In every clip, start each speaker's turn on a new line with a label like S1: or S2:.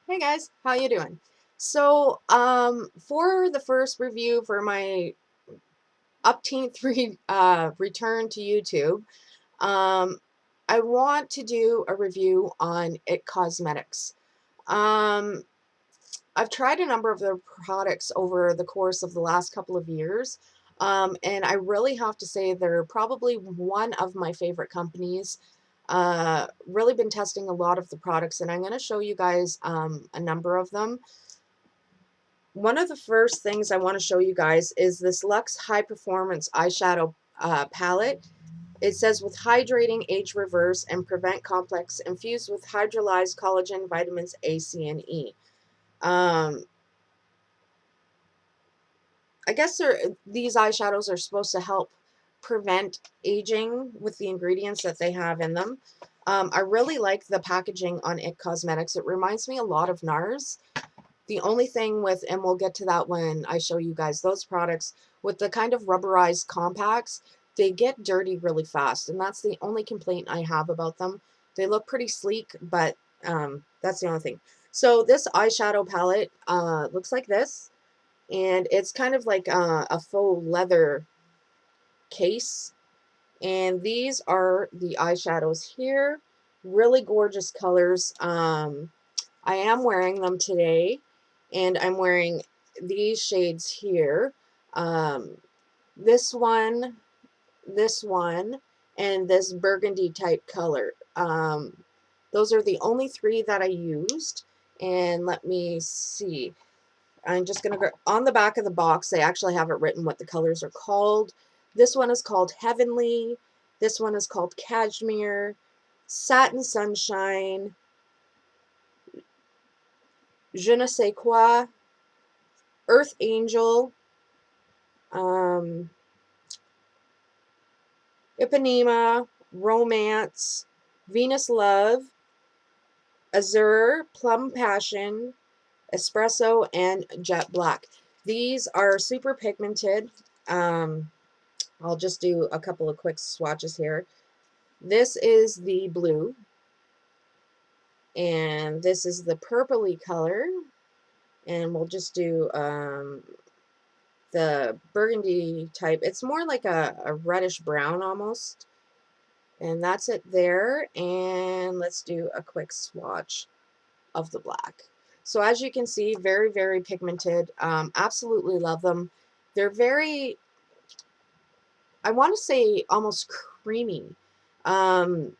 S1: Hey guys, how you doing? So, for the first review for my upteenth return to YouTube, um, I want to do a review on It Cosmetics. Um, I've tried a number of their products over the course of the last couple of years, and I really have to say they're probably one of my favorite companies. Really been testing a lot of the products, and I'm going to show you guys a number of them. One of the first things I want to show you guys is this Luxe High Performance Eyeshadow Palette. It says with hydrating, age reverse, and prevent complex, infused with hydrolyzed collagen, vitamins A, C, and E. Um, I guess these eyeshadows are supposed to help prevent aging with the ingredients that they have in them. I really like the packaging on It Cosmetics. It reminds me a lot of NARS. The only thing with, and we'll get to that when I show you guys those products, with the kind of rubberized compacts, they get dirty really fast, and that's the only complaint I have about them. They look pretty sleek, but that's the only thing. So this eyeshadow palette looks like this, and it's kind of like a faux leather case, and these are the eyeshadows here. Really gorgeous colors. I am wearing them today, and I'm wearing these shades here. Um, this one, this one, and this burgundy type color. Those are the only three that I used. And let me see. I'm just going to go on the back of the box. They actually have it written what the colors are called. This one is called Heavenly. This one is called Cashmere, Satin Sunshine, Je ne sais quoi, Earth Angel, um, Ipanema, Romance, Venus Love, Azure, Plum Passion, Espresso, and Jet Black. These are super pigmented. Um, I'll just do a couple of quick swatches here. This is the blue, and this is the purpley color, and we'll just do the burgundy type. It's more like a reddish brown almost. And that's it there. And let's do a quick swatch of the black. So as you can see, very, very pigmented. Absolutely love them. They're very, I want to say almost creamy. Um,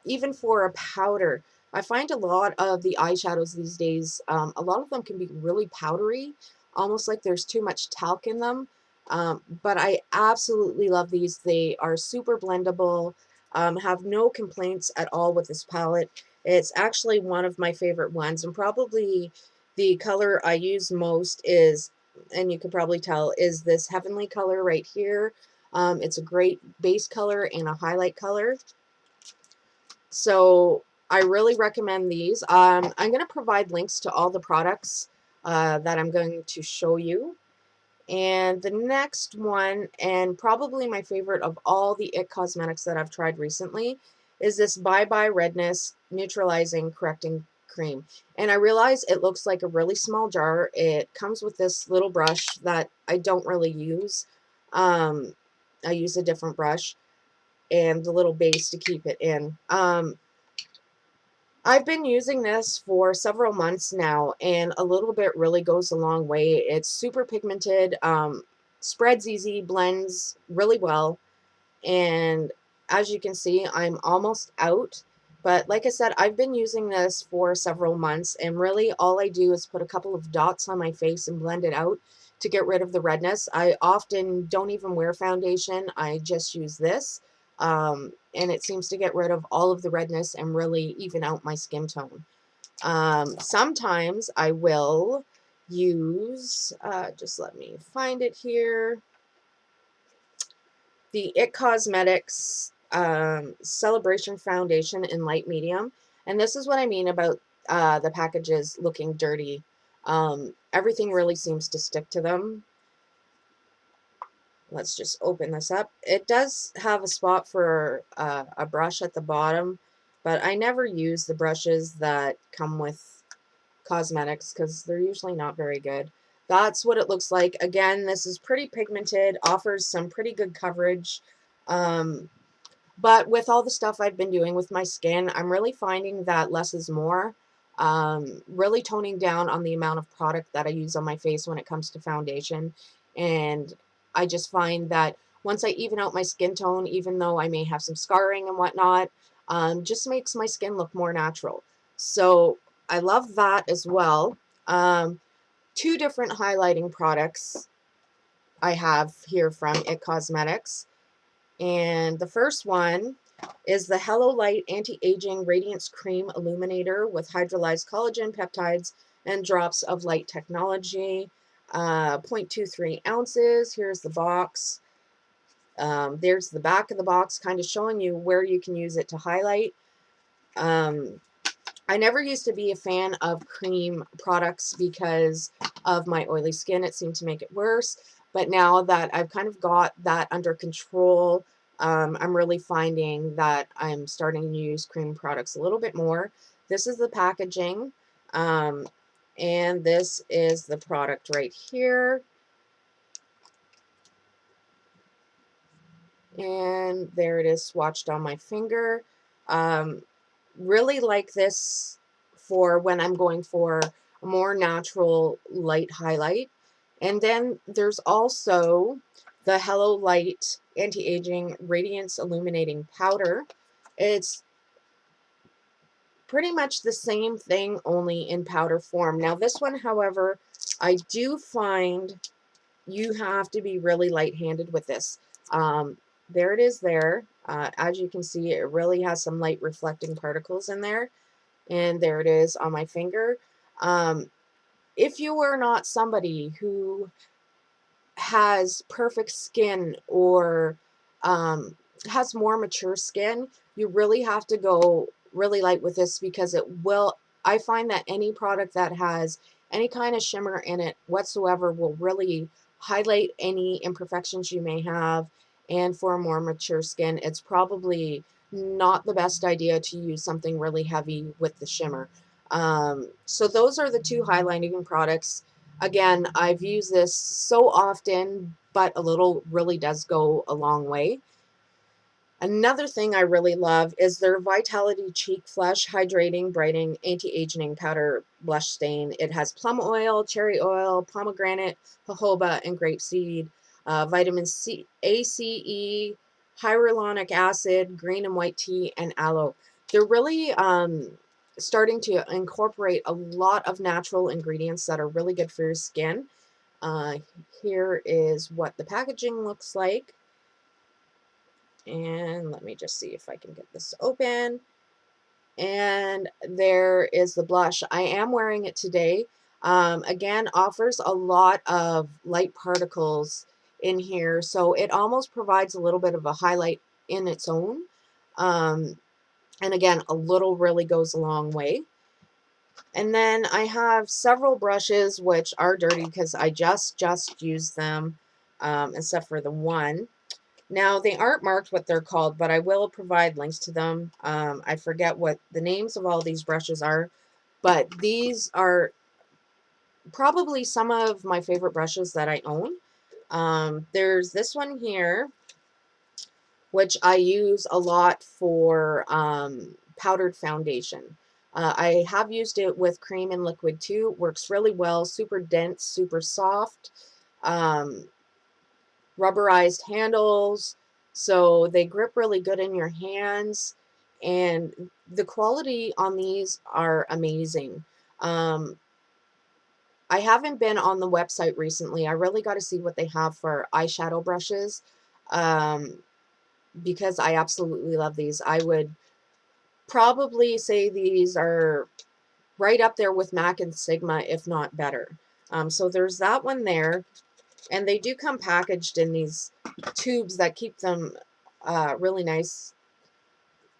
S1: Even for a powder. I find a lot of the eyeshadows these days, a lot of them can be really powdery, almost like there's too much talc in them. But I absolutely love these. They are super blendable, have no complaints at all with this palette. It's actually one of my favorite ones, and probably the color I use most is, and you can probably tell, is this Heavenly color right here. It's a great base color and a highlight color. So I really recommend these. I'm going to provide links to all the products that I'm going to show you. And the next one, and probably my favorite of all the It Cosmetics that I've tried recently, is this Bye Bye Redness Neutralizing Correcting Cream. And I realize it looks like a really small jar. It comes with this little brush that I don't really use. I use a different brush and the little base to keep it in. I've been using this for several months now, and a little bit really goes a long way. It's super pigmented, spreads easy, blends really well, and as you can see, I'm almost out. But like I said, I've been using this for several months, and really all I do is put a couple of dots on my face and blend it out to get rid of the redness. I often don't even wear foundation. I just use this, and it seems to get rid of all of the redness and really even out my skin tone. Sometimes I will use, just let me find it here, the It Cosmetics Celebration Foundation in light medium. And this is what I mean about the packages looking dirty. Everything really seems to stick to them. Let's just open this up. It does have a spot for a brush at the bottom, but I never use the brushes that come with cosmetics because they're usually not very good. That's what it looks like. Again, this is pretty pigmented, offers some pretty good coverage. Um, but with all the stuff I've been doing with my skin, I'm really finding that less is more. Really toning down on the amount of product that I use on my face when it comes to foundation. And I just find that once I even out my skin tone, even though I may have some scarring and whatnot, just makes my skin look more natural. So I love that as well. Two different highlighting products I have here from It Cosmetics. And the first one is the Hello Light Anti-Aging Radiance Cream Illuminator with hydrolyzed collagen peptides and drops of light technology. 0.23 ounces. Here's the box. There's the back of the box, kind of showing you where you can use it to highlight. I never used to be a fan of cream products because of my oily skin. It seemed to make it worse. But now that I've kind of got that under control, I'm really finding that I'm starting to use cream products a little bit more. This is the packaging, and this is the product right here. And there it is swatched on my finger. Really like this for when I'm going for a more natural light highlight. And then there's also the Hello Light Anti-Aging Radiance Illuminating Powder. It's pretty much the same thing, only in powder form. Now this one, however, I do find you have to be really light-handed with this. There it is there. As you can see, it really has some light reflecting particles in there. And there it is on my finger. If you are not somebody who has perfect skin or has more mature skin, you really have to go really light with this because it will, I find that any product that has any kind of shimmer in it whatsoever will really highlight any imperfections you may have. And for more mature skin, it's probably not the best idea to use something really heavy with the shimmer. So those are the two highlighting products. Again, I've used this so often, but a little really does go a long way. Another thing I really love is their Vitality Cheek Flush Hydrating Brightening Anti-Aging Powder Blush Stain. It has plum oil, cherry oil, pomegranate, jojoba, and grapeseed, vitamin C, ACE, hyaluronic acid, green and white tea, and aloe. They're really starting to incorporate a lot of natural ingredients that are really good for your skin. Here is what the packaging looks like. And let me just see if I can get this open. And there is the blush. I am wearing it today. Again, offers a lot of light particles in here, so it almost provides a little bit of a highlight in its own. And again, a little really goes a long way. And then I have several brushes which are dirty because I just used them, except for the one. Now, they aren't marked what they're called, but I will provide links to them. I forget what the names of all these brushes are, but these are probably some of my favorite brushes that I own. There's this one here, which I use a lot for powdered foundation. I have used it with cream and liquid too. Works really well, super dense, super soft. Rubberized handles, so they grip really good in your hands, and the quality on these are amazing. I haven't been on the website recently. I really got to see what they have for eyeshadow brushes, because I absolutely love these. I would probably say these are right up there with MAC and Sigma, if not better. So there's that one there. And they do come packaged in these tubes that keep them really nice,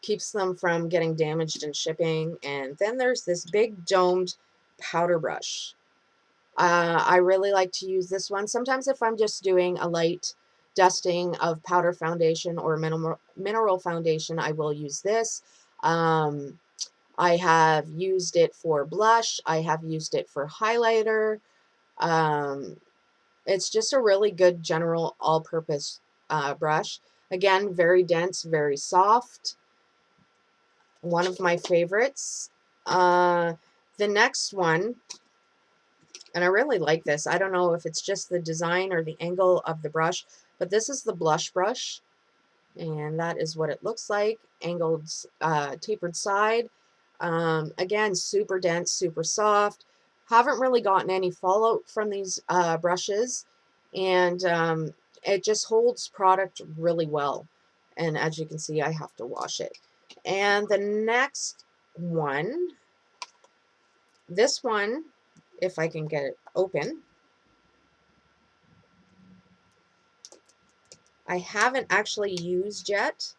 S1: keeps them from getting damaged in shipping. And then there's this big domed powder brush. I really like to use this one. Sometimes if I'm just doing a light dusting of powder foundation or mineral foundation, I will use this. I have used it for blush. I have used it for highlighter. Um, it's just a really good general all-purpose brush. Again, very dense, very soft. One of my favorites. The next one, and I really like this. I don't know if it's just the design or the angle of the brush, but this is the blush brush. And that is what it looks like. Angled, tapered side. Again, super dense, super soft. Haven't really gotten any fallout from these brushes. And it just holds product really well. And as you can see, I have to wash it. And the next one, this one, if I can get it open, I haven't actually used yet.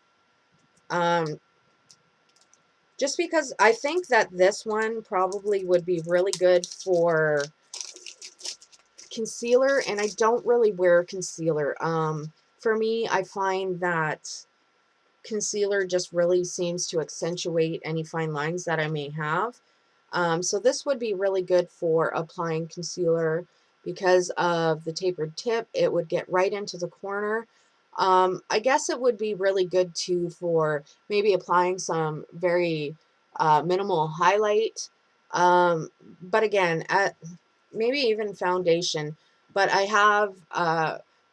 S1: Just because I think that this one probably would be really good for concealer, and I don't really wear concealer. For me, I find that concealer just really seems to accentuate any fine lines that I may have. So this would be really good for applying concealer because of the tapered tip. It would get right into the corner. I guess it would be really good too for maybe applying some very minimal highlight. But again, maybe even foundation. But I have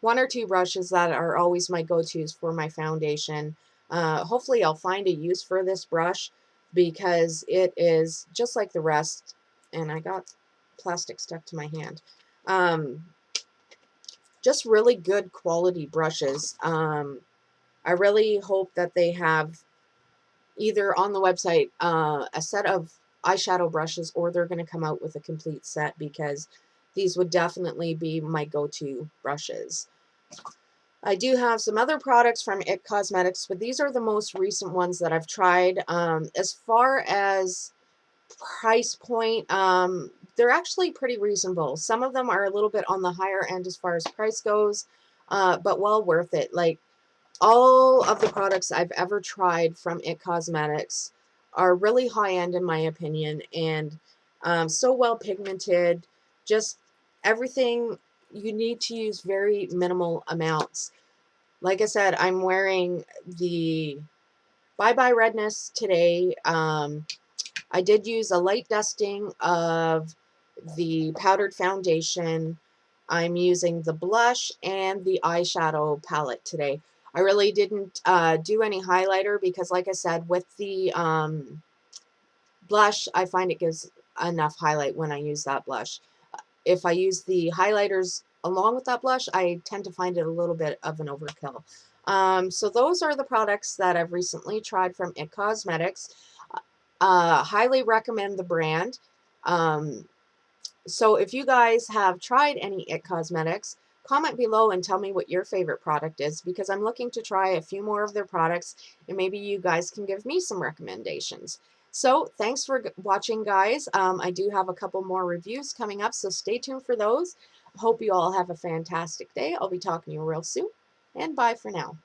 S1: one or two brushes that are always my go-tos for my foundation. Hopefully I'll find a use for this brush because it is just like the rest, and I got plastic stuck to my hand. Just really good quality brushes. I really hope that they have either on the website a set of eyeshadow brushes, or they're going to come out with a complete set, because these would definitely be my go-to brushes. I do have some other products from IT Cosmetics, but these are the most recent ones that I've tried. As far as price point, they're actually pretty reasonable. Some of them are a little bit on the higher end as far as price goes, but well worth it. Like, all of the products I've ever tried from IT Cosmetics are really high end in my opinion, and so well pigmented. Just everything, you need to use very minimal amounts. Like I said, I'm wearing the Bye Bye Redness today. I did use a light dusting of the powdered foundation. I'm using the blush and the eyeshadow palette today. I really didn't do any highlighter because, like I said, with the blush, I find it gives enough highlight when I use that blush. If I use the highlighters along with that blush, I tend to find it a little bit of an overkill. So those are the products that I've recently tried from IT Cosmetics. Highly recommend the brand. So if you guys have tried any IT Cosmetics, comment below and tell me what your favorite product is, because I'm looking to try a few more of their products, and maybe you guys can give me some recommendations. So thanks for watching, guys. I do have a couple more reviews coming up, so stay tuned for those. Hope you all have a fantastic day. I'll be talking to you real soon, and bye for now.